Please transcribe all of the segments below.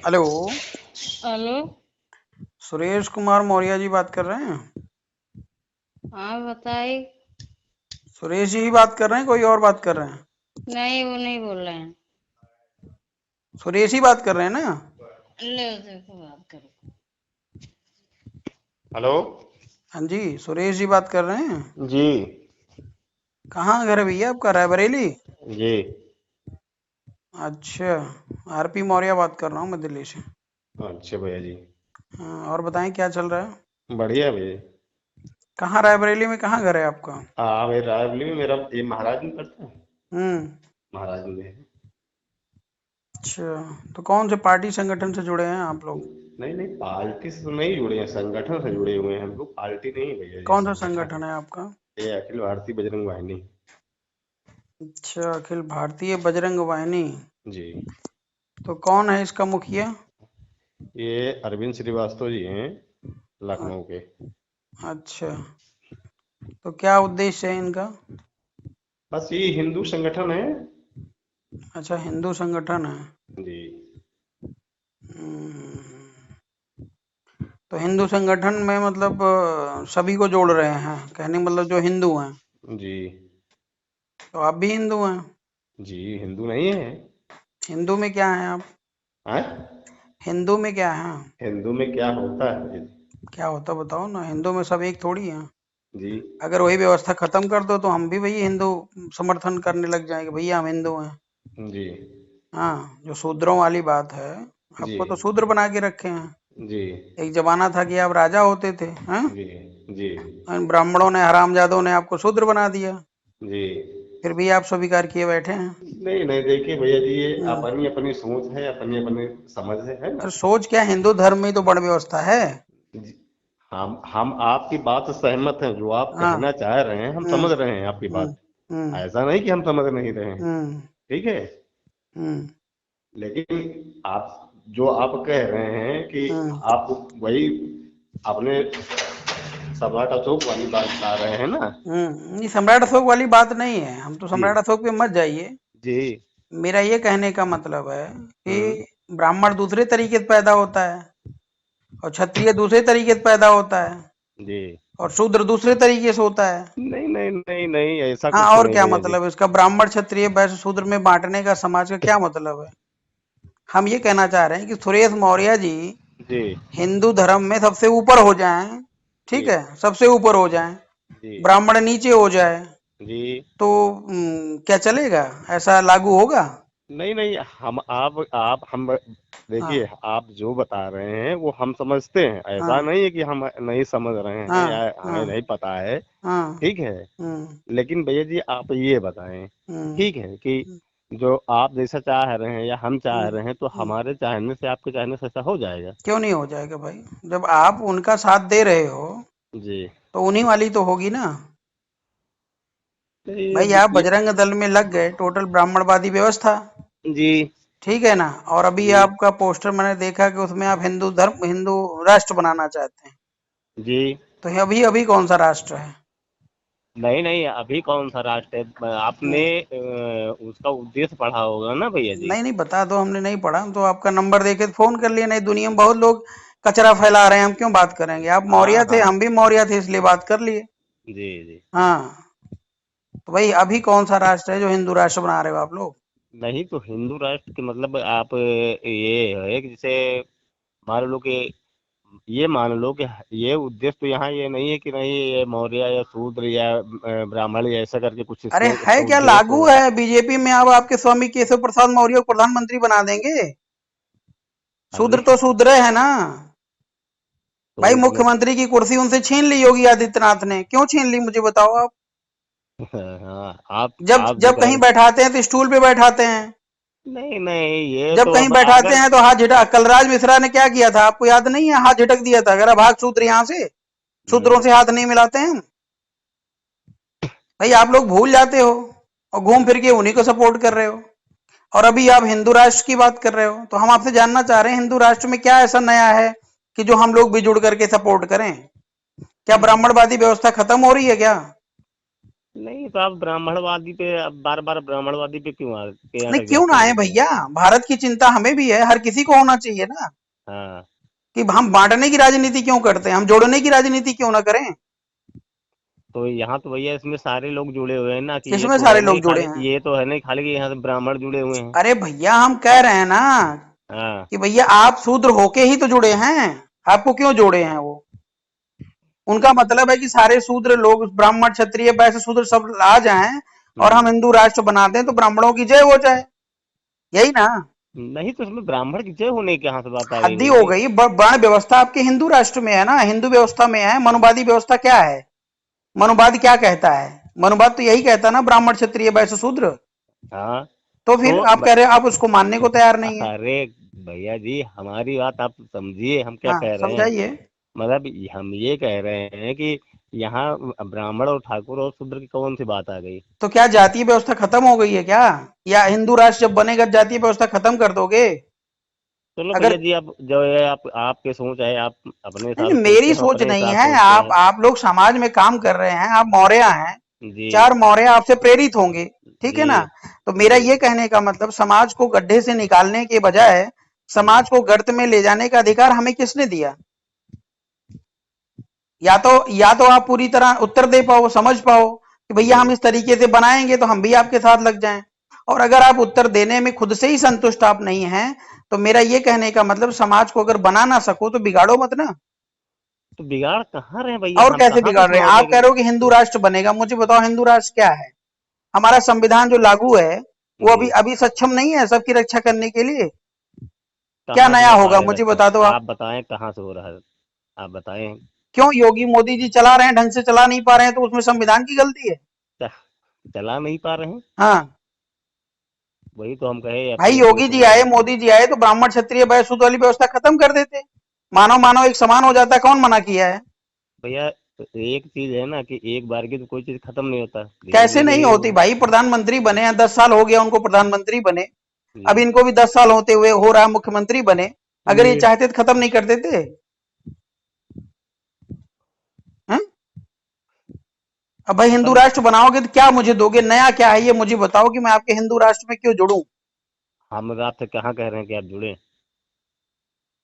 Hello. Hello. Suresh Kumar Maurya ji बात कर रहे हैं? हाँ बताइए। सुरेश जी ही बात कर रहे हैं, कोई और बात कर रहे हैं? नहीं, वो नहीं बोल रहे हैं। सुरेश ही बात कर रहे हैं ना? ले उसे को बात करो। हेलो। हाँ जी, सुरेश जी बात कर रहे हैं। जी। कहाँ घर है भैया आपका? रायबरेली? जी। अच्छा। आरपी मौर्य बात कर रहा हूँ मैं, दिल्ली से। अच्छा भैया जी। हाँ, और बताएं क्या चल रहा है? बढ़िया भैया। कहाँ रायबरेली में कहाँ घर है आपका? हाँ मेरा रायबरेली में, मेरा ये महाराज में पड़ता है। हम्म। महाराज में है। अच्छा, तो कौन से पार्टी संगठन से जुड़े हैं आप लोग? नहीं नहीं, पार्टी से तो नहीं जुड़े हैं, संगठन से जुड़े हुए हैं हम लोग। पार्टी नहीं भैया जी, कौन सा संगठन संगठन है। है आपका? ये अखिल भारतीय बजरंग वाहिनी। अच्छा, अखिल भारतीय बजरंग वाहिनी। जी। तो कौन है इसका मुखिया? ये अरविंद श्रीवास्तव जी हैं, अ- लखनऊ के। अच्छा, तो क्या उद्देश्य है इनका? बस ये हिंदू संगठन है। अच्छा, हिंदू संगठन है। जी। हम्म, तो हिंदू संगठन में मतलब सभी को जोड़ रहे हैं, कहने का मतलब जो हिंदू हैं। जी। तो आप भी हिंदू हैं? जी हिंदू नहीं है। हिंदू में क्या हैं आप? हाँ। हिंदू में क्या हैं? हिंदू में क्या होता है भैया जी? क्या होता बताओ ना, हिंदू में सब एक थोड़ी हैं। जी। अगर वही व्यवस्था खत्म कर दो तो हम भी वही हिंदू समर्थन करने लग जाएंगे, भैया हम हिंदू हैं। जी। हाँ, जो शूद्रों वाली बात है, जी। आपको तो शूद्र बना के रखे हैं। जी। एक जमाना था कि आप राजा होते थे, हैं? जी। जी। इन ब्राह्मणों ने, हरामजादों ने आपको शूद्र बना दिया। जी। फिर भी आप स्वीकार किए बैठे हैं। नहीं नहीं, देखिए भैया जी, ये हम्म। अपनी अपनी सोच है, अपनी अपनी समझ है ना। अरे सोच क्या, हिंदू धर्म में ही तो बड़ व्यवस्था है। जी। हम आपकी बात से सहमत हैं, जो आप हाँ। कहना चाह रहे हैं हम हम्म। समझ रहे हैं आपकी हम्म। बात। हम्म। ऐसा नहीं कि हम समझ नहीं रहे हैं। हम्म। ठीक है। हम्म। लेकिन आप जो आप कह रहे हैं कि हम्म। आप वही अपने सम्राट अशोक वाली बात बता रहे हैं ना। ये सम्राट अशोक वाली बात नहीं है, हम तो जी। सम्राट अशोक पे मत जाइए। जी। मेरा ये कहने का मतलब है हम्म। कि ब्राह्मण दूसरे तरीके से पैदा होता है, और क्षत्रिय दूसरे तरीके से पैदा होता है, जी। और शूद्र दूसरे तरीके से होता है। नहीं नहीं नहीं नहीं, ऐसा हाँ, कुछ और नहीं क्या भैया जी। मतलब है इसका, ब्राह्मण क्षत्रिय वैश्य शूद्र में बांटने का समाज का क्या मतलब है? हम ये कहना चाह रहे हैं कि सुरेश मौर्य जी जी। हिंदू धर्म में सबसे ऊपर हो जाएं। जी। ठीक है, सबसे ऊपर हो जाएं, जी। ब्राह्मण नीचे हो जाए, जी। तो क्या चलेगा? ऐसा लागू होगा? नहीं नहीं, हम आप हम देखिए, हाँ। आप जो बता रहे हैं वो हम समझते हैं। ऐसा हाँ। नहीं है कि हम नहीं समझ रहे हैं हाँ। या हाँ। हमें नहीं पता है। हाँ। ठीक है। हम्म। लेकिन भैया जी आप ये बताएं, हम्म। ठीक है, कि जो आप जैसा चाह रहे हैं या हम चाह हम्म। रहे हैं, तो हम्म। हमारे चाहने से आपके चाहने से ऐसा हो जाएगा? क्यों नहीं हो जाएगा भाई? जब आप उनका साथ दे रहे हो जी। तो उन्हीं वाली तो होगी ना। तो भाई आप बजरंग दल में लग गए, टोटल ब्राह्मणवादी व्यवस्था। जी। ठीक है ना? और अभी जी। आपका पोस्टर मैंने देखा कि उसमें आप हिंदू धर्म, हिंदू राष्ट्र बनाना चाहते हैं। जी। तो ये अभी अभी कौन सा राष्ट्र है? नहीं नहीं, अभी कौन सा राष्ट्र है? आपने हम्म। उसका उद्देश्य पढ़ा होगा ना भैया जी। नहीं नहीं, बता दो, हमने नहीं पढ़ा, हम तो आपका नंबर देके फोन कर लिया। नहीं, दुनिया में बहुत लोग कचरा फैला रहे हैं, हम क्यों बात करेंगे? आप हाँ मौर्य थे, हाँ। हम भी मौर्य थे, इसलिए बात कर लिए। जी। जी। हाँ। तो भाई अभी कौन सा राष्ट्र है जो हिंदू राष्ट्र बना रहे हो आप लोग? नहीं तो हिंदू राष्ट्र के मतलब आप ये है कि जैसे मान लो कि, ये मान लो कि ये उद्देश्य तो यहाँ ये नहीं है कि नहीं ये मौर्य या शूद्र या ब्राह्मण या ऐसा करके कुछ अरे इसमें है इसका क्या, उद्देश्य लागू हो। है बीजेपी में। अब आपके स्वामी केशव प्रसाद मौर्य को प्रधानमंत्री बना देंगे। अरे शूद्र तो शूद्र है ना। तो भाई इसमें मुख्यमंत्री की कुर्सी उनसे छीन ली योगी आदित्यनाथ ने, क्यों छीन ली मुझे बताओ आप। हाँ, जब आप जो जब कह कहीं बैठाते हैं तो स्टूल पे बैठाते हैं, नहीं नहीं, ये जब तो कहीं अब बैठाते अगर हैं तो हाथ झटक। कलराज मिश्रा ने क्या किया था आपको याद नहीं है? हाथ झटक दिया था, अगर भाग शूद्र यहाँ से। शूद्रों नहीं। से हाथ नहीं मिलाते हैं हम। भाई आप लोग भूल जाते हो और घूम फिर के उन्हीं को सपोर्ट कर रहे हो। और अभी आप हिंदू राष्ट्र की बात कर रहे हो, तो हम आपसे जानना चाह रहे हैं हिंदू राष्ट्र में क्या ऐसा नया है कि जो हम लोग भी जुड़ करके सपोर्ट करें? क्या ब्राह्मणवादी व्यवस्था खत्म हो रही है क्या? नहीं तो आप ब्राह्मणवादी पे बार बार ब्राह्मणवादी पे क्यों नहीं अटक क्यों जाते ना हैं आए मुद्दे? भैया, भारत की चिंता हमें भी है, हर किसी को होना चाहिए ना। हाँ, कि हम बांटने की राजनीति क्यों करते हैं, हम जोड़ने की राजनीति क्यों ना करें। तो यहाँ तो भैया इसमें सारे लोग जुड़े हुए हैं ना, कि ये किसमें तो है सारे नहीं लोग जुड़े खाली, हैं। ये तो है नहीं खाली कि यहाँ से ब्राह्मण जुड़े हुए हैं। अरे भैया हम कह रहे हैं ना हाँ, कि भैया आप शूद्र होके ही तो जुड़े हैं, आपको क्यों जोड़े हैं वो। उनका मतलब है कि सारे शूद्र लोग, ब्राह्मण क्षत्रिय वैश्य शूद्र सब आ जाएं और हम हम्म। हिंदू राष्ट्र बना दें तो ब्राह्मणों की जय हो जाए, यही ना। नहीं तो इसमें ब्राह्मण की जय होने की कहाँ से बात आ गई हद्दी भाई हो जी? गई, वर्ण व्यवस्था आपके हिंदू राष्ट्र में है ना, हिंदू व्यवस्था में है। मनुवादी व्यवस्था क्या है, मनुवाद क्या कहता है, मनुवाद तो यही कहता है ना, ब्राह्मण क्षत्रिय वैश्य शूद्र। हाँ, तो फिर तो आप कह रहे हैं आप उसको मानने को तैयार नहीं है। अरे भैया जी, हमारी बात आप समझिए, हम क्या हाँ कह रहे हैं। समझाइए। मतलब हम ये कह रहे हैं कि यहाँ ब्राह्मण और ठाकुर और शूद्र की कौन सी बात आ गई? तो क्या जातीय व्यवस्था खत्म हो गई है क्या, या हिंदू राष्ट्र जब बनेगा जातीय व्यवस्था खत्म कर दोगे। चलो अगर भैया जी, आप जो है आप आपके सोच है, आप अपने नहीं हिसाब नहीं, से सोचते मेरी हैं, हम सोच अपने नहीं हिसाब से है, सोचते हैं। आप लोग समाज में काम कर रहे हैं, आप मौर्य हैं, जी। चार मौर्य आपसे प्रेरित होंगे, ठीक है जी। ना। तो मेरा जी। ये कहने का मतलब, समाज को गड्ढे से निकालने के बजाय हम्म। समाज को गर्त में ले जाने का अधिकार हमें किसने दिया। या तो आप पूरी तरह उत्तर दे पाओ, समझ पाओ कि भैया हम जी। इस तरीके से बनाएंगे तो हम भी आपके साथ लग जाएं। और अगर आप उत्तर देने में खुद से ही संतुष्ट आप नहीं हैं, तो मेरा ये कहने का मतलब, समाज को अगर बना ना सको तो बिगाड़ो मत ना। तो बिगाड़ कहाँ रहे हैं भैया, और हम कैसे कहाँ कुछ बिगाड़ रहे हैं, मौर्य आप कह रहे हो कि हिंदू राष्ट्र बनेगा, मुझे बताओ हिंदू राष्ट्र क्या है। हमारा संविधान जो लागू है वो जी। अभी अभी सक्षम नहीं है सबकी रक्षा करने के लिए। क्या कहाँ से नया हो पा होगा रहे मुझे रक्षा? बता दो आप। आप बताएं कहाँ से हो रहा है, आप बताएं। क्यों योगी मोदी जी चला रहे हैं, ढंग से चला नहीं पा रहे हैं तो उसमें संविधान की गलती है। च- चला नहीं पा रहे हैं? हाँ वही तो हम कहे भाई, अपनी योगी सोच जी में आए, है। मोदी जी आए तो ब्राह्मण क्षत्रिय वैश्य शूद्र वाली व्यवस्था खत्म कर देते, मानव मानव एक समान हो जाता, कौन मना किया है। भैया, एक चीज है ना कि एक बार की तो कोई चीज खत्म नहीं होता, धीरे कैसे धीरे नहीं ही होती होगा। भाई, प्रधानमंत्री बने हैं, 10 साल हो गया उनको प्रधानमंत्री बने, अब जी। इनको भी 10 साल होते हुए हो रहा है मुख्यमंत्री बने। अगर ये जी। चाहते तो खत्म नहीं कर देते हैं? अब भाई हिंदू खत्म। राष्ट्र बनाओगे तो क्या मुझे दोगे, नया क्या है ये मुझे बताओ कि मैं आपके हिंदू राष्ट्र में क्यों जुड़ूं। हम आपसे कहाँ कह रहे हैं कि आप जुड़े?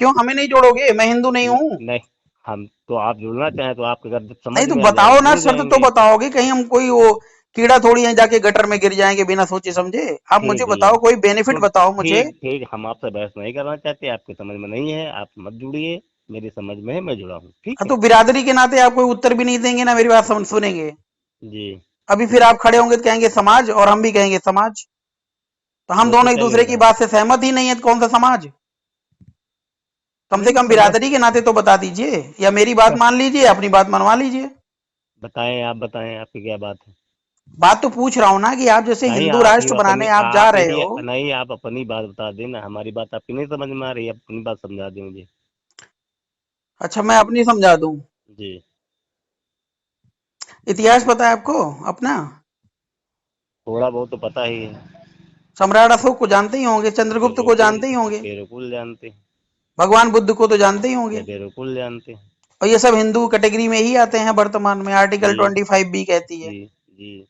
क्यों हमें नहीं जोड़ोगे, मैं हिंदू नहीं हूं। नहीं, हम तो आप जुड़ना चाहें तो आपके अगर समझ नहीं तो में आ जाए बताओ तो ना, जुड़ शर्त तो जाएंगे। बताओगे, कहीं हम कोई वो कीड़ा थोड़ी है जाके गटर में गिर जाएंगे बिना सोचे समझे। आप ठीक मुझे भैया। बताओ, कोई बेनिफिट तो बताओ मुझे। ठीक ठीक, हम आपसे बहस नहीं करना चाहते, आपकी समझ में नहीं है, आप मत जुड़िए। मेरी समझ में है, मैं जुड़ा हूँ, ठीक हाँ, है। तो बिरादरी के नाते आप कोई उत्तर भी नहीं देंगे ना, मेरी बात सुनेंगे। जी। अभी फिर आप खड़े होंगे तो कहेंगे समाज, और हम भी कहेंगे समाज, तो हम वो तो दोनों एक दूसरे की चलेगा। बात से सहमत ही नहीं है, तो कौन सा समाज। कम से नहीं कम समझ। बिरादरी के नाते तो बता दीजिए, या मेरी बात मान लीजिए, अपनी बात मनवा लीजिए। बताएं, आप बताएं, आपकी क्या बात है? बात तो पूछ रहा हूं ना कि आप जैसे नहीं, हिंदू आप ही राष्ट्र बनाने अपनी, आप जा आप रहे ही हो। नहीं, आप अपनी बात बता देना, हमारी बात आपकी नहीं समझ में आ रही है, अपनी बात समझा दें मुझे। अच्छा मैं अपनी समझा दूं। जी। इतिहास पता है आपको अपना। थोड़ा बहुत तो पता ही है। सम्राट अशोक को जानते ही होंगे, चंद्रगुप्त को बिल्कुल। जानते ही होंगे, बिल्कुल जानते हैं। भगवान बुद्ध को तो जानते ही होंगे। बिल्कुल जानते हैं। और ये सब हिंदू कैटेगरी में ही आते हैं, वर्तमान में आर्टिकल जी। 25B कहती है। जी। जी।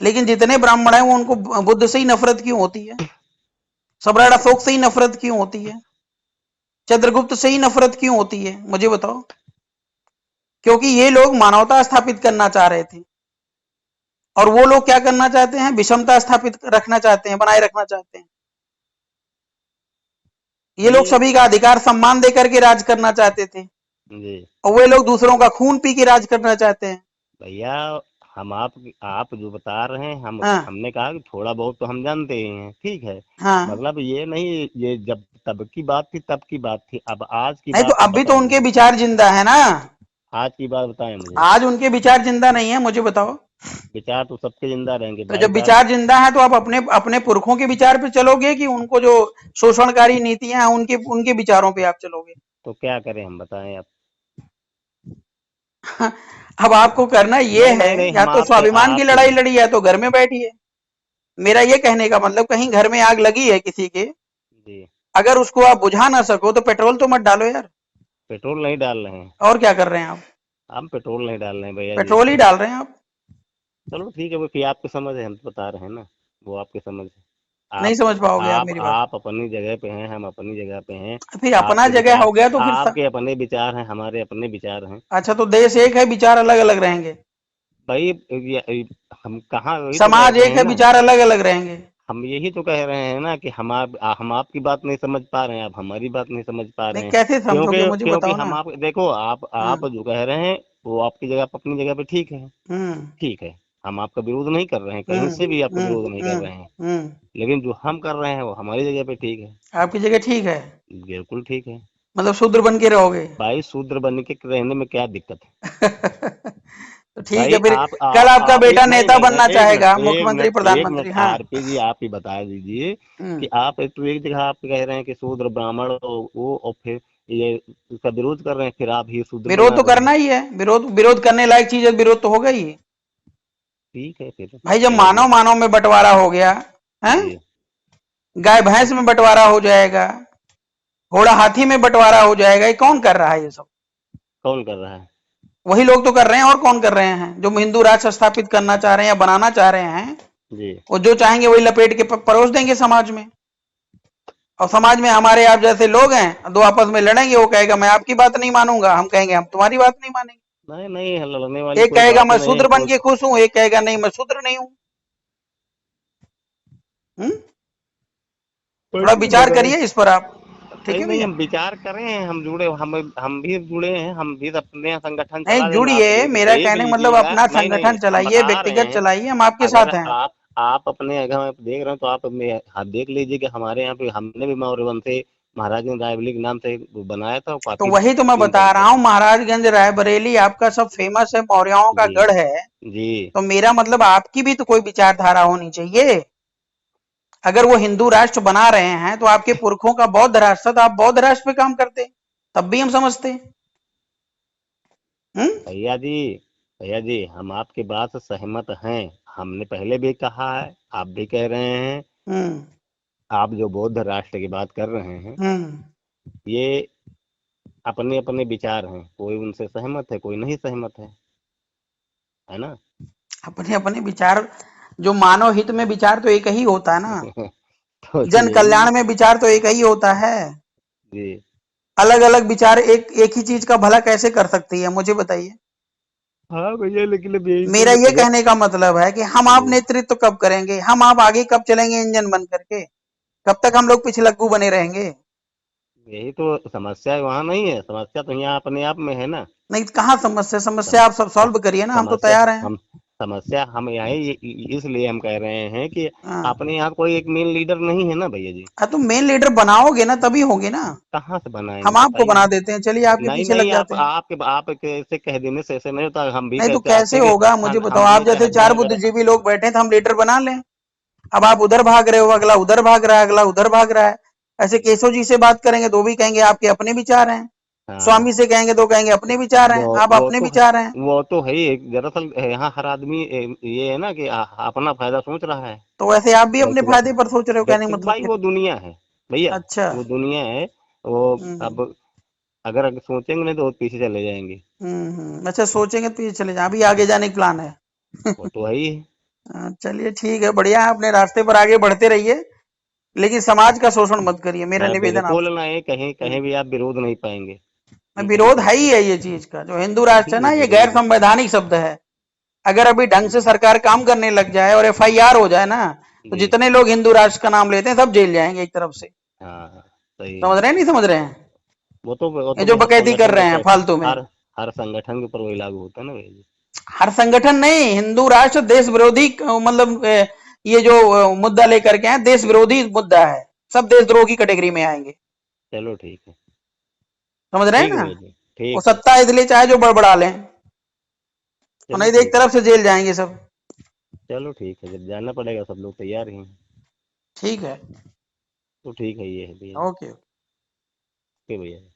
लेकिन जितने ब्राह्मण हैं वो, उनको बुद्ध से ही नफरत क्यों होती है, सम्राट अशोक से ही नफरत क्यों होती है, चंद्रगुप्त से ही नफरत क्यों होती है, मुझे बताओ। क्योंकि ये लोग मानवता स्थापित करना चाह रहे थे, और वो लोग क्या करना चाहते हैं, विषमता स्थापित रखना चाहते हैं, बनाए रखना चाहते हैं। ये लोग ये। सभी का अधिकार सम्मान दे करके राज करना चाहते थे, जी। और वे लोग दूसरों का खून पी के राज करना चाहते हैं। भैया, हम आप जो बता रहे हैं, हाँ हमने कहा कि थोड़ा बहुत तो हम जानते ही हैं, ठीक है। हाँ। मतलब ये नहीं, ये जब तब की बात थी, तब की बात थी, अब आज की नहीं तो बात आप अब भी तो उनके बताइए। विचार जिंदा है ना। आज की बात बताएं मुझे। आज उनके विचार जिंदा नहीं है, मुझे बताओ। विचार तो सबके जिंदा रहेंगे तो भाई जब साहब। विचार जिंदा है तो आप अपने अपने पुरखों के विचार पे चलोगे, कि उनको जो शोषणकारी नीतियां हैं उनके उनके विचारों पे आप चलोगे। तो क्या करें, हम बताएं आप। अब आपको करना ये नहीं है, नहीं नहीं, या हम तो आपसे स्वाभिमान की आपसे लड़ाई लड़ी है तो घर में बैठिए। मेरा ये कहने का मतलब, कहीं घर में आग लगी है किसी के, जी। अगर उसको आप बुझा ना सको तो पेट्रोल तो मत डालो यार। पेट्रोल नहीं डाल रहे हैं। और क्या कर रहे हैं आप, हम पेट्रोल नहीं डाल रहे हैं भैया जी। पेट्रोल ही डाल रहे हैं आप। चलो ठीक है, वो फिर आपकी समझ है, हम तो बता रहे हैं ना, वो आपकी समझ है। नहीं आप समझ पाओगे आप मेरी बात। आप अपनी जगह पे हैं, हम अपनी जगह पे हैं। फिर अपना आपके जगह विचार, हो गया तो फिर आपके अपने विचार हैं, हमारे अपने विचार हैं। अच्छा तो देश एक है, विचार अलग अलग रहेंगे। भाई हम कहाँ, वही तो कह समाज रहे एक हैं है, ना, विचार अलग अलग रहेंगे। हम यही तो कह रहे हैं ना कि हम आपकी बात नहीं समझ पा रहे हैं, आप हमारी बात नहीं समझ पा नहीं रहे हैं। कैसे समझोगे क्योंकि मुझे क्योंकि बताओ हम ना। आप देखो, आप हम्म। जो कह रहे हैं वो आपकी जगह पे, अपनी जगह पे ठीक है। हम्म। ठीक है, हम आपका विरोध नहीं कर रहे हैं, कहीं हम्म। से भी आपका हम्म। विरोध नहीं कर हम्म। रहे हैं। हम्म। लेकिन जो हम कर रहे हैं वो हमारी जगह पे ठीक है। आपकी जगह ठीक है। बिल्कुल ठीक है। मतलब शूद्र बन के रहोगे। भाई शूद्र बन के रहने में क्या दिक्कत है? तो ठीक है भाई फिर। कल आपका आप बेटा नहीं नेता नहीं नहीं, बनना एक मिनट, चाहेगा, एक मुख्यमंत्री मिनट, एक प्रधानमंत्री। मिनट, हाँ। आरपी जी आप ही बता दीजिए कि हम्म। आप एक जगह आप कह रहे हैं कि शूद्र ब्राह्मण वो, और फिर ये इसका विरोध कर रहे हैं, फिर आप ही शूद्र विरोध बना तो रहे करना हैं। ही है, विरोध विरोध करने लायक चीज है, विरोध तो होगा ही। ठीक है फिर, भाई जब चलो मानव मानव में बंटवारा हो गया है, जी। गाय भैंस में बंटवारा हो जाएगा, घोड़ा हाथी में बंटवारा हो जाएगा, ये कौन कर रहा है ये सब? कौन कर रहा है? वही लोग तो कर रहे हैं, और कौन कर रहे हैं? जो हिंदू राष्ट्र स्थापित करना चाह रहे हैं या बनाना चाह रहे हैं, जी। वो जो चाहेंगे वही लपेट के परोस देंगे समाज में। और समाज में हमारे आप जैसे लोग हैं, दो आपस में लड़ेंगे, वो कहेगा मैं आपकी बात नहीं मानूंगा, हम कहेंगे हम तुम्हारी बात नहीं मानेंगे। नहीं नहीं, लड़ने वाली एक कोई कहेगा बात ही मैं नहीं है, शूद्र बन कोई। के खुश हूं, एक कहेगा नहीं मैं शूद्र नहीं हूं। हम्म? कोई थोड़ा नहीं विचार लड़ाई। करिए इस पर आप। ठीक नहीं है नहीं, भैया। हम विचार करें हैं, हम भी जुड़े हैं, हम भी अपने यहाँ संगठन नहीं चला देंगे, आप जुड़िए, देख मेरा देख कहने का मतलब लीजिएगा। अपना नहीं नहीं, संगठन हम चलाइए, बता रहे व्यक्तिगत हैं। चलाइए, हम आपके अगर साथ हैं। आप अपने अगर आप देख रहे हैं तो आप देख लीजिए कि हमारे यहाँ पे हमने भी मौर्य वंश महाराजगंज रायबरेली के नाम से वो बनाया था, वो तो काफी वही तो मैं दिन बता तक रहा हूँ, महाराजगंज रायबरेली आपका सब फेमस है, मौर्यों का जी गढ़ है। जी। तो मेरा मतलब आपकी भी तो कोई विचारधारा होनी चाहिए। अगर वो हिंदू राष्ट्र बना रहे हैं तो आपके पुरखों का बौद्ध राष्ट्र था, तो आप बौद्ध राष्ट्र पे काम करते, तब भी हम समझते। हम्म। भैया जी, भैया जी, हम आपकी बात से सहमत हैं। हमने पहले भी कहा है, आप भी कह रहे हैं। हम्म। आप जो बौद्ध राष्ट्र की बात कर रहे हैं, हम्म। ये अपने अपने विचार हैं, कोई उनसे सहमत है, कोई नहीं सहमत है ना। अपने अपने विचार, जो मानव हित में विचार तो एक ही होता है ना। तो जन यही। कल्याण में विचार तो एक ही होता है। जी। अलग अलग विचार एक ही चीज का भला कैसे कर सकती है, मुझे बताइए। हाँ भैया, लेकिन अब यही मेरा तो ये अगर। कहने का मतलब है कि हम आप जी। नेतृत्व कब करेंगे, हम आप आगे कब चलेंगे इंजन बन करके, कब तक हम लोग पिछलग्गू बने रहेंगे? यही तो समस्या वहां नहीं है, समस्या तो यहाँ अपने आप में है ना। नहीं कहाँ समस्या, सम, समस्या आप सब स- सॉल्व करिए ना, हम तो समस्या तैयार हैं। हम समस्या हम यही इसलिए हम कह रहे हैं कि हाँ। अपने यहाँ कोई एक मेन लीडर नहीं है ना भैया जी। तो मेन लीडर बनाओगे ना तभी होगे ना। कहाँ से बनाएंगे हम आपको बना बताइए? देते हैं, चलिए आपके नहीं पीछे लग नहीं, जाते हैं। आप कैसे कह देने से ऐसे नहीं होता, हम भी नहीं तो चाहते कैसे हैं कि होगा मुझे बताओ, हम भी आप जैसे चार चाहते हैं अगर। बुद्धिजीवी लोग बैठे तो हम लीडर बना लें। अब आप उधर भाग रहे हो, अगला उधर भाग रहा है, अगला उधर भाग रहा है। ऐसे केशव जी से बात करेंगे तो भी कहेंगे आपके अपने विचार हैं, हाँ। स्वामी से कहेंगे तो कहेंगे अपने विचार हैं, आप वो अपने तो है, विचार हैं। वो तो है ही। दरअसल यहाँ हर आदमी ये है ना कि अपना फायदा सोच रहा है। तो वैसे आप भी अपने फायदे व्यक्तिगत पर सोच रहे हो, कहने का व्यक्तिगत मतलब भाई, फिर। वो दुनिया है भैया। अच्छा। वो दुनिया है। वो हम्म। अब अगर सोचेंगे नहीं तो वो पीछे चले जाएंगे। अच्छा सोचेंगे तो पीछे चले जाए, अभी आगे जाने का प्लान है। वो तो है ही है। चलिए ठीक है, बढ़िया है, अपने रास्ते पर आगे बढ़ते रहिए, लेकिन समाज का शोषण मत करिए, मेरा निवेदन बिल्कुल आपसे। नहीं, कहीं हम्म। कहीं भी आप विरोध नहीं पाएंगे। बिल्कुल विरोध है सही ही है। है ये चीज का, जो हिंदू राष्ट्र है ना, ये ये गैर विरोध। संवैधानिक शब्द है। अगर अभी ढंग से सरकार काम करने लग जाए और एफआईआर हो जाए ना, तो जी। जितने लोग हिंदू राष्ट्र का नाम लेते हैं सब जेल जाएंगे एक तरफ से। हाँ सही है। समझ रहे हैं नहीं समझ रहे हैं? वो ये तो जो हर बकैती कर संगठन के रहे हैं फालतू में। हर हर संगठन के ऊपर वही लागू होता है ना भैया जी। हर संगठन नहीं, हिंदू राष्ट्र देश विरोधी मतलब ये जो मुद्दा लेकर के हैं, देश विरोधी मुद्दा है, सब देशद्रोह की कैटेगरी में आएंगे। चलो ठीक है। समझ रहे हैं ठीक है ना? भैया जी। वो ठीक है। सत्ता इसलिए चाहे जो बड़बड़ा लें, और चलो नहीं तो एक ठीक है। तरफ से जेल जाएंगे सब। चलो ठीक है, जब जाना पड़ेगा सब लोग तैयार ही हैं। ठीक है। तो ठीक है, ये है भैया जी। ओके। ओके भैया जी।